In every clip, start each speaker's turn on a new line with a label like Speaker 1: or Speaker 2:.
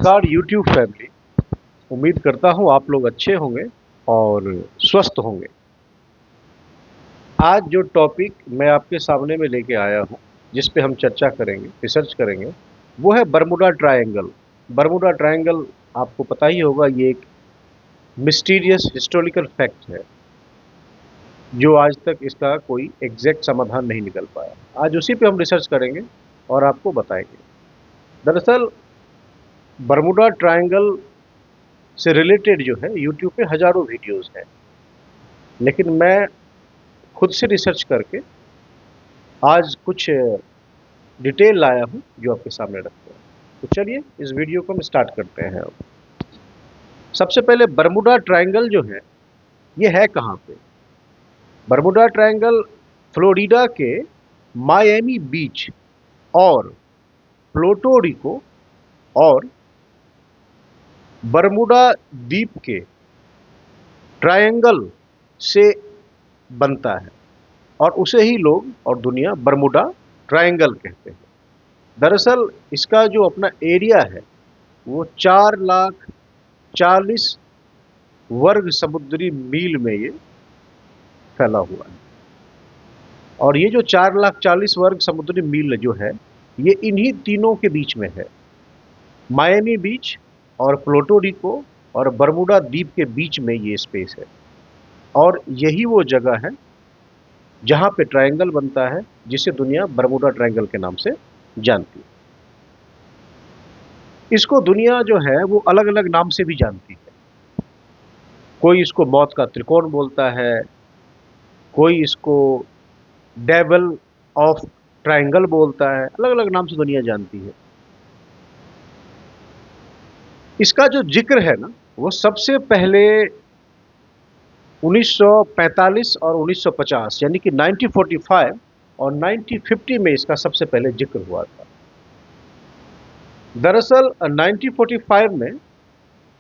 Speaker 1: नमस्कार YouTube family. उम्मीद करता हूँ आप लोग अच्छे होंगे और स्वस्थ होंगे। आज जो टॉपिक मैं आपके सामने में लेके आया हूँ, जिस पे हम चर्चा करेंगे, रिसर्च करेंगे, वो है बर्मुडा ट्रायंगल। बर्मुडा ट्रायंगल आपको पता ही होगा, ये एक मिस्टीरियस हिस्टोरिकल फैक्ट है जो आज तक इसका कोई एग्जैक्ट समाधान नहीं निकल पाया। आज उसी पे हम रिसर्च करेंगे और आपको बताएंगे। दरअसल बर्मुडा ट्रायंगल से रिलेटेड जो है यूट्यूब पे हजारों वीडियोस हैं, लेकिन मैं खुद से रिसर्च करके आज कुछ डिटेल लाया हूं जो आपके सामने रखते हैं। तो चलिए इस वीडियो को हम स्टार्ट करते हैं। अब सबसे पहले बर्मुडा ट्रायंगल जो है ये है कहाँ पे। बर्मुडा ट्रायंगल फ्लोरिडा के मायामी बीच और प्लूटो रिको और बर्मुडा द्वीप के ट्रायंगल से बनता है और उसे ही लोग और दुनिया बर्मुडा ट्रायंगल कहते हैं। दरअसल इसका जो अपना एरिया है वो 4,40,000 वर्ग समुद्री मील में ये फैला हुआ है। और ये जो 4,40,000 वर्ग समुद्री मील जो है ये इन्हीं तीनों के बीच में है, मायामी बीच और प्लूटो रिको और बर्मुडा द्वीप के बीच में ये स्पेस है। और यही वो जगह है जहां पे ट्रायंगल बनता है जिसे दुनिया बर्मुडा ट्रायंगल के नाम से जानती है। इसको दुनिया जो है वो अलग अलग नाम से भी जानती है। कोई इसको मौत का त्रिकोण बोलता है, कोई इसको डेवल ऑफ ट्रायंगल बोलता है, अलग अलग नाम से दुनिया जानती है। इसका जो जिक्र है ना वो सबसे पहले 1945 और 1950 यानी कि 1945 और 1950 में इसका सबसे पहले जिक्र हुआ था। दरअसल 1945 में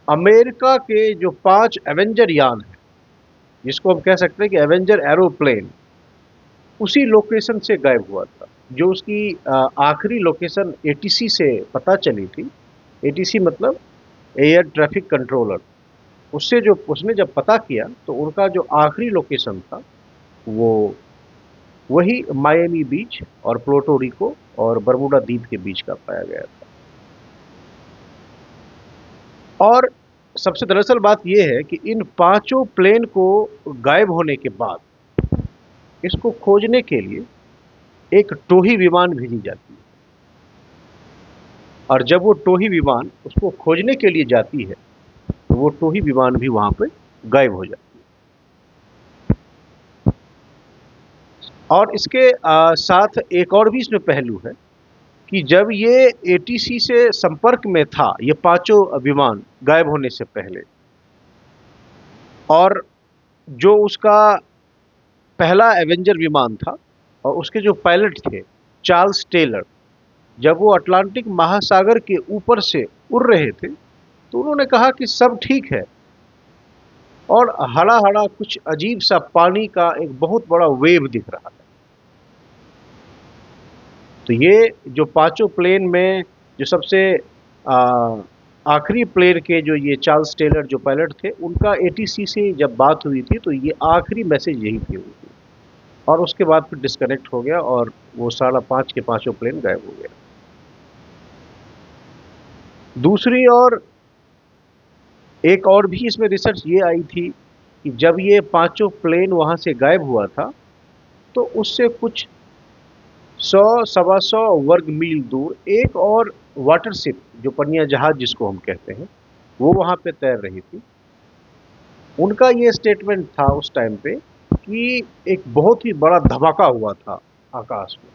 Speaker 1: अमेरिका के जो 5 एवेंजर यान है, जिसको हम कह सकते हैं कि एवेंजर एरोप्लेन, उसी लोकेशन से गायब हुआ था। जो उसकी आखिरी लोकेशन एटीसी से पता चली थी। एटीसी मतलब एयर ट्रैफिक कंट्रोलर। उससे जो उसने जब पता किया तो उनका जो आखिरी लोकेशन था वो वही मायामी बीच और प्लूटो रिको और बर्मुडा द्वीप के बीच का पाया गया था। और सबसे दरअसल बात यह है कि इन पांचों प्लेन को गायब होने के बाद इसको खोजने के लिए एक टोही विमान भेजी जाती है। और जब वो टोही विमान उसको खोजने के लिए जाती है तो वो टोही विमान भी वहां पे गायब हो जाती है। और इसके साथ एक और भी इसमें पहलू है कि जब ये एटीसी से संपर्क में था, ये पांचों विमान गायब होने से पहले, और जो उसका पहला एवेंजर विमान था और उसके जो पायलट थे चार्ल्स टेलर, जब वो अटलांटिक महासागर के ऊपर से उड़ रहे थे तो उन्होंने कहा कि सब ठीक है, और हरा हरा कुछ अजीब सा पानी का एक बहुत बड़ा वेव दिख रहा है। तो ये जो पांचों प्लेन में जो सबसे आखिरी प्लेन के जो ये चार्ल्स टेलर जो पायलट थे, उनका एटीसी से जब बात हुई थी तो ये आखिरी मैसेज यही थी उनकी। और उसके बाद फिर डिस्कनेक्ट हो गया और वो 5.5 के पांचों प्लेन गायब हो गया। दूसरी ओर एक और भी इसमें रिसर्च ये आई थी कि जब ये पांचों प्लेन वहां से गायब हुआ था तो उससे कुछ 100-125 वर्ग मील दूर एक और वाटरशिप, जो पनिया जहाज जिसको हम कहते हैं, वो वहां पे तैर रही थी। उनका ये स्टेटमेंट था उस टाइम पे कि एक बहुत ही बड़ा धमाका हुआ था आकाश में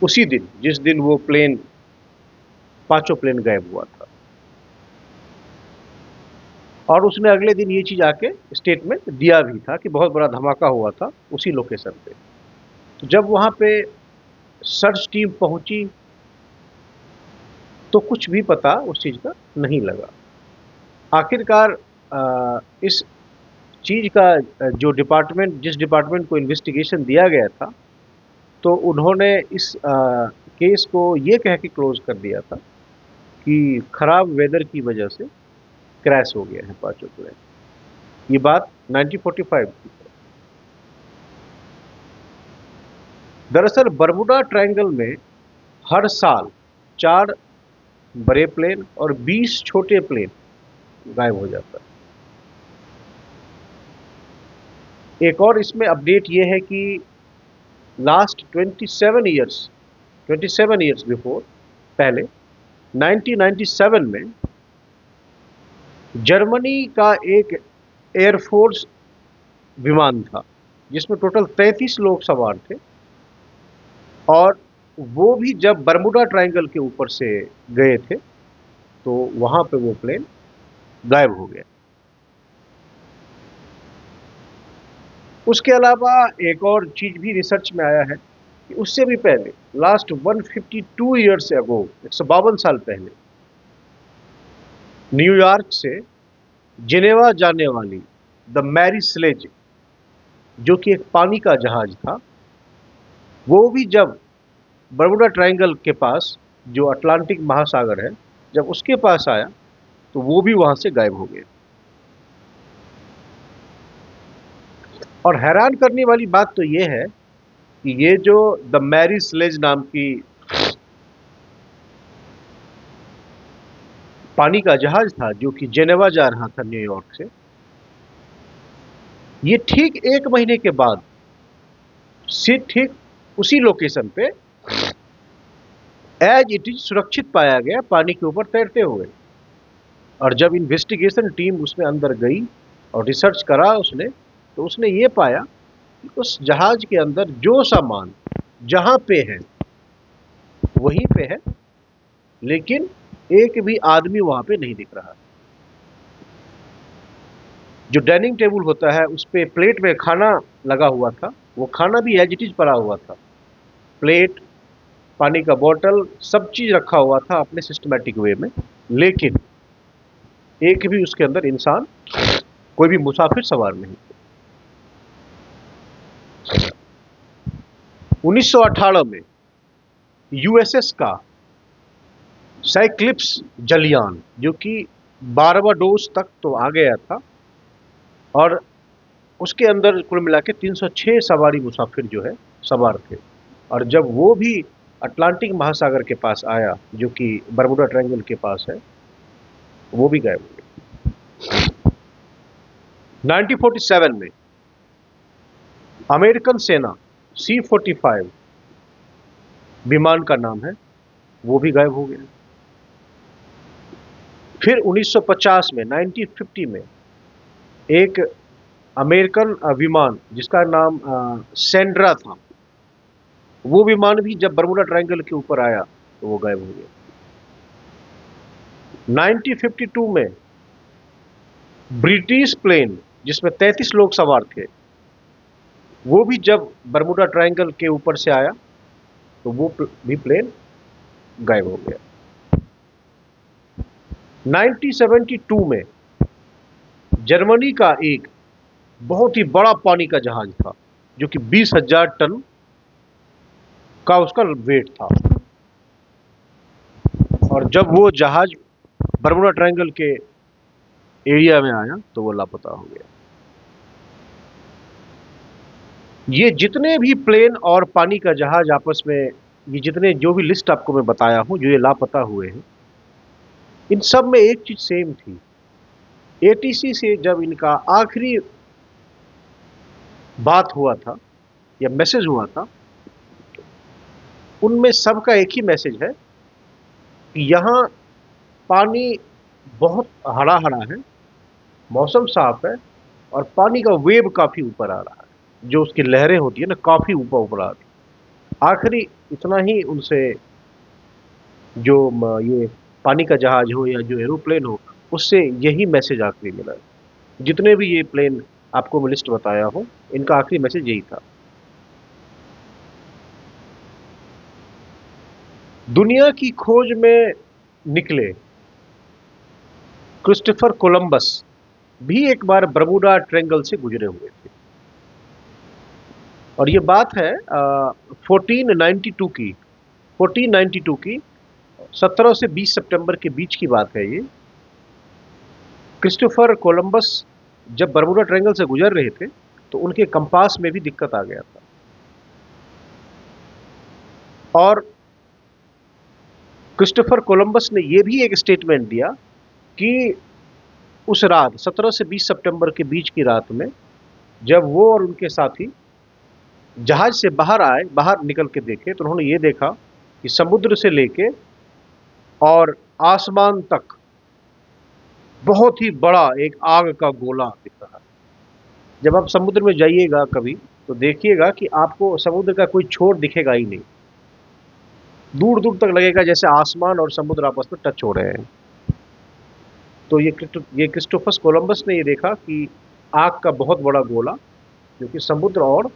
Speaker 1: उसी दिन जिस दिन वो प्लेन, पांचों प्लेन गायब हुआ था। और उसने अगले दिन ये चीज आके स्टेटमेंट दिया भी था कि बहुत बड़ा धमाका हुआ था उसी लोकेशन पे। तो जब वहां पे सर्च टीम पहुंची तो कुछ भी पता उस चीज का नहीं लगा। आखिरकार इस चीज का जो डिपार्टमेंट, जिस डिपार्टमेंट को इन्वेस्टिगेशन दिया गया था, तो उन्होंने इस केस को ये कह के क्लोज कर दिया था कि खराब वेदर की वजह से क्रैश हो गया है पांचों प्लेन। ये बात 1945 की। दरअसल बरमुडा ट्रायंगल में हर साल 4 बड़े प्लेन और 20 छोटे प्लेन गायब हो जाता है। एक और इसमें अपडेट ये है कि लास्ट 27 ईयर्स बिफोर, पहले 1997 में जर्मनी का एक एयरफोर्स विमान था जिसमें टोटल 33 लोग सवार थे, और वो भी जब बरमुडा ट्रायंगल के ऊपर से गए थे तो वहां पे वो प्लेन गायब हो गया। उसके अलावा एक और चीज भी रिसर्च में आया है कि उससे भी पहले लास्ट 152 ईयर्स अगो, 152 साल पहले, न्यूयॉर्क से जिनेवा जाने वाली द मैरी स्लेज, जो कि एक पानी का जहाज था, वो भी जब बरमुडा ट्रायंगल के पास, जो अटलांटिक महासागर है, जब उसके पास आया तो वो भी वहां से गायब हो गया। और हैरान करने वाली बात तो ये है कि ये जो द मैरी स्लेज नाम की पानी का जहाज था जो कि जेनेवा जा रहा था न्यूयॉर्क से, ये ठीक 1 महीने के बाद से ठीक उसी लोकेशन पे एज इट इज सुरक्षित पाया गया, पानी के ऊपर तैरते हुए। और जब इन्वेस्टिगेशन टीम उसमें अंदर गई और रिसर्च करा उसने, तो उसने ये पाया कि उस जहाज के अंदर जो सामान जहां पे है वहीं पे है, लेकिन एक भी आदमी वहां पे नहीं दिख रहा। जो डाइनिंग टेबल होता है उस पे प्लेट में खाना लगा हुआ था, वो खाना भी एज इट इज पड़ा हुआ था। प्लेट, पानी का बोतल, सब चीज रखा हुआ था अपने सिस्टमैटिक वे में, लेकिन एक भी उसके अंदर इंसान, कोई भी मुसाफिर सवार नहीं। 1918 में यूएसएस का साइक्लिप्स जलियान, जो कि बारबाडोस तक तो आ गया था, और उसके अंदर कुल मिला के 306 सवारी मुसाफिर जो है सवार थे। और जब वो भी अटलांटिक महासागर के पास आया, जो कि बरमुडा ट्रायंगल के पास है, वो भी गायब हो गए। 1947 में अमेरिकन सेना C-45 विमान का नाम है, वो भी गायब हो गया। फिर 1950 में, 1950 में एक अमेरिकन विमान जिसका नाम सेंड्रा था, वो विमान भी जब बरमुडा ट्रायंगल के ऊपर आया तो वो गायब हो गया। 1952 में ब्रिटिश प्लेन जिसमें 33 लोग सवार थे, वो भी जब बरमुडा ट्रायंगल के ऊपर से आया तो वो भी प्लेन गायब हो गया। 1972 में जर्मनी का एक बहुत ही बड़ा पानी का जहाज था जो कि 20,000 टन का उसका वेट था, और जब वो जहाज बरमुडा ट्रायंगल के एरिया में आया तो वो लापता हो गया। ये जितने भी प्लेन और पानी का जहाज आपस में, ये जितने जो भी लिस्ट आपको मैं बताया हूं जो ये लापता हुए हैं, इन सब में एक चीज सेम थी। एटीसी से जब इनका आखिरी बात हुआ था या मैसेज हुआ था, उनमें सबका एक ही मैसेज है कि यहाँ पानी बहुत हरा हरा है, मौसम साफ है, और पानी का वेव काफी ऊपर आ रहा है, जो उसकी लहरें होती है ना, काफी ऊपर ऊपर आ रही है। आखिरी इतना ही उनसे, जो ये पानी का जहाज हो या जो एरोप्लेन हो, उससे यही मैसेज आखिरी मिला है। जितने भी ये प्लेन आपको मैं लिस्ट बताया हूं, इनका आखिरी मैसेज यही था। दुनिया की खोज में निकले क्रिस्टोफर कोलंबस भी एक बार बरमुडा ट्रायंगल से गुजरे हुए थे, और ये बात है 1492 की, 1492 की 17 से 20 सितंबर के बीच की बात है ये। क्रिस्टोफर कोलंबस जब बरमूडा ट्रायंगल से गुजर रहे थे तो उनके कंपास में भी दिक्कत आ गया था, और क्रिस्टोफर कोलंबस ने यह भी एक स्टेटमेंट दिया कि उस रात 17 से 20 सितंबर के बीच की रात में जब वो और उनके साथी जहाज से बाहर निकल के देखे तो उन्होंने ये देखा कि समुद्र से लेके और आसमान तक बहुत ही बड़ा एक आग का गोला दिख रहा है। जब आप समुद्र में जाइएगा कभी तो देखिएगा कि आपको समुद्र का कोई छोर दिखेगा ही नहीं, दूर दूर तक लगेगा जैसे आसमान और समुद्र आपस में टच हो रहे हैं। तो ये क्रिस्टोफर कोलंबस ने ये देखा कि आग का बहुत बड़ा गोला जो कि समुद्र और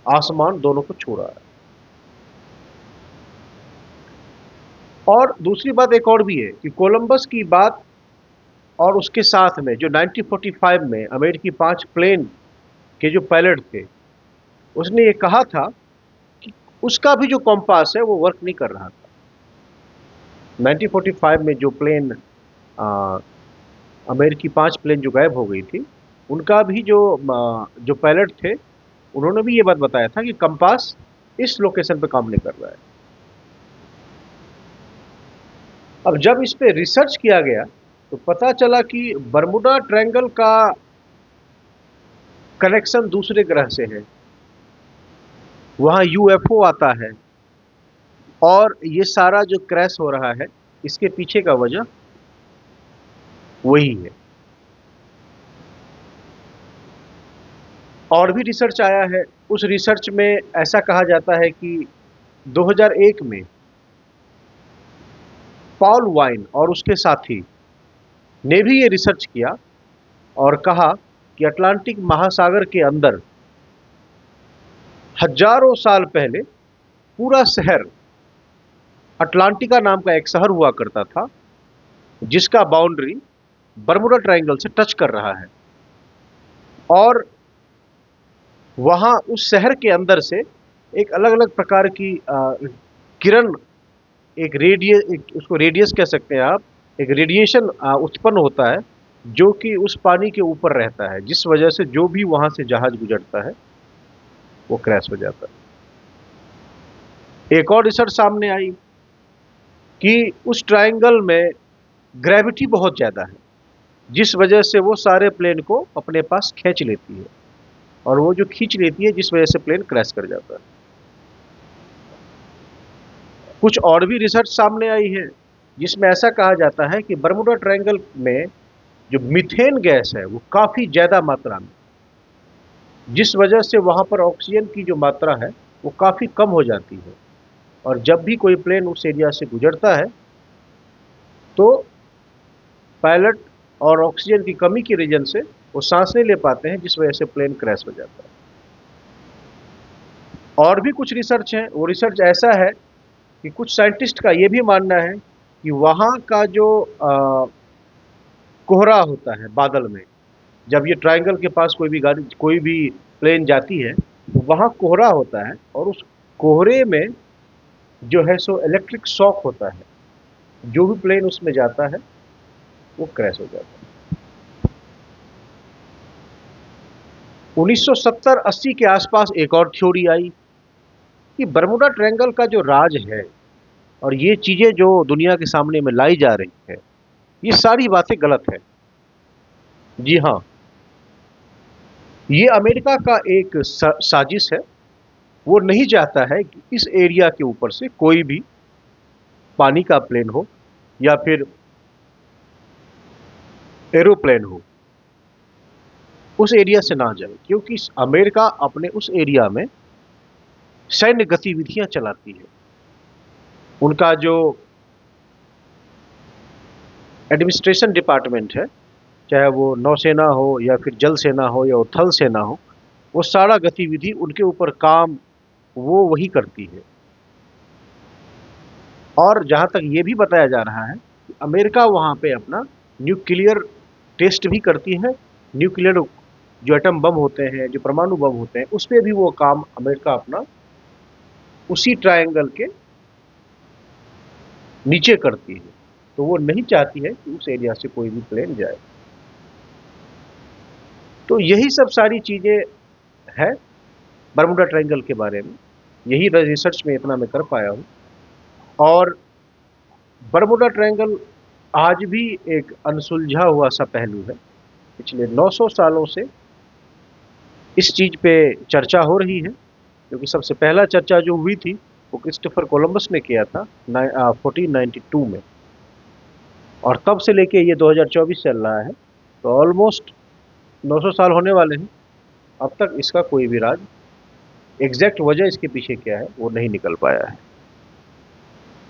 Speaker 1: आसमान दोनों को छू रहा है। और दूसरी बात एक और भी है कि कोलंबस की बात और उसके साथ में जो 1945 में अमेरिकी 5 प्लेन के जो पायलट थे, उसने ये कहा था कि उसका भी जो कॉम्पास है वो वर्क नहीं कर रहा था। 1945 में जो प्लेन अमेरिकी 5 प्लेन जो गायब हो गई थी, उनका भी जो पायलट थे उन्होंने भी ये बात बताया था कि कंपास इस लोकेशन पे काम नहीं कर रहा है। अब जब इस पे रिसर्च किया गया तो पता चला कि बरमूडा ट्रायंगल का कनेक्शन दूसरे ग्रह से है, वहां यूएफओ आता है, और ये सारा जो क्रैश हो रहा है इसके पीछे का वजह वही है। और भी रिसर्च आया है, उस रिसर्च में ऐसा कहा जाता है कि 2001 में पॉल वाइन और उसके साथी ने भी ये रिसर्च किया और कहा कि अटलांटिक महासागर के अंदर हजारों साल पहले पूरा शहर, अटलांटिका नाम का एक शहर हुआ करता था जिसका बाउंड्री बरमूडा ट्रायंगल से टच कर रहा है, और वहां उस शहर के अंदर से एक अलग अलग प्रकार की किरण, उसको रेडियस कह सकते हैं आप, एक रेडिएशन उत्पन्न होता है जो कि उस पानी के ऊपर रहता है, जिस वजह से जो भी वहां से जहाज गुजरता है वो क्रैश हो जाता है। एक और रिसर्च सामने आई कि उस ट्रायंगल में ग्रेविटी बहुत ज्यादा है, जिस वजह से वो सारे प्लेन को अपने पास खींच लेती है, और वो जो खींच लेती है जिस वजह से प्लेन क्रैश कर जाता है। कुछ और भी रिसर्च सामने आई है जिसमें ऐसा कहा जाता है कि बरमूडा ट्रायंगल में जो मीथेन गैस है वो काफी ज्यादा मात्रा में, जिस वजह से वहां पर ऑक्सीजन की जो मात्रा है वो काफी कम हो जाती है, और जब भी कोई प्लेन उस एरिया से गुजरता है तो पायलट और ऑक्सीजन की कमी की रीजन से वो सांस नहीं ले पाते हैं, जिस वजह से प्लेन क्रैश हो जाता है। और भी कुछ रिसर्च है, वो रिसर्च ऐसा है कि कुछ साइंटिस्ट का ये भी मानना है कि वहाँ का जो कोहरा होता है बादल में, जब ये ट्रायंगल के पास कोई भी प्लेन जाती है तो वहाँ कोहरा होता है, और उस कोहरे में जो है सो इलेक्ट्रिक शॉक होता है, जो भी प्लेन उसमें जाता है वो क्रैश हो जाता है। 1970-80 के आसपास एक और थ्योरी आई कि बरमूडा ट्रायंगल का जो राज है और ये चीजें जो दुनिया के सामने में लाई जा रही है, ये सारी बातें गलत है। जी हाँ, ये अमेरिका का एक साजिश है। वो नहीं चाहता है कि इस एरिया के ऊपर से कोई भी पानी का प्लेन हो या फिर एरोप्लेन हो, उस एरिया से ना जाए, क्योंकि अमेरिका अपने उस एरिया में सैन्य गतिविधियां चलाती है। उनका जो एडमिनिस्ट्रेशन डिपार्टमेंट है, चाहे वो नौसेना हो या फिर जल सेना हो या थल सेना हो, वो सारा गतिविधि उनके ऊपर काम वो वही करती है। और जहां तक ये भी बताया जा रहा है कि अमेरिका वहां पे अपना न्यूक्लियर टेस्ट भी करती है। न्यूक्लियर जो एटम बम होते हैं, जो परमाणु बम होते हैं, उस पर भी वो काम अमेरिका अपना उसी ट्रायंगल के नीचे करती है, तो वो नहीं चाहती है कि उस एरिया से कोई भी प्लेन जाए। तो यही सब सारी चीज़ें हैं बरमूडा ट्रायंगल के बारे में। यही रिसर्च में इतना मैं कर पाया हूँ। और बरमूडा ट्रायंगल आज भी एक अनसुलझा हुआ सा पहलू है। पिछले 900 सालों से इस चीज़ पे चर्चा हो रही है, क्योंकि सबसे पहला चर्चा जो हुई थी वो क्रिस्टोफर कोलंबस ने किया था 1492 में, और तब से लेके ये 2024 चल रहा है, तो ऑलमोस्ट 900 साल होने वाले हैं। अब तक इसका कोई भी राज, एग्जैक्ट वजह इसके पीछे क्या है, वो नहीं निकल पाया है।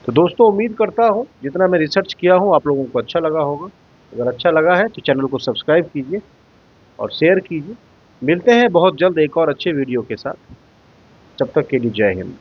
Speaker 1: तो दोस्तों, उम्मीद करता हूँ जितना मैं रिसर्च किया हूँ आप लोगों को अच्छा लगा होगा। अगर अच्छा लगा है तो चैनल को सब्सक्राइब कीजिए और शेयर कीजिए। मिलते हैं बहुत जल्द एक और अच्छे वीडियो के साथ। तब तक के लिए जय हिंद।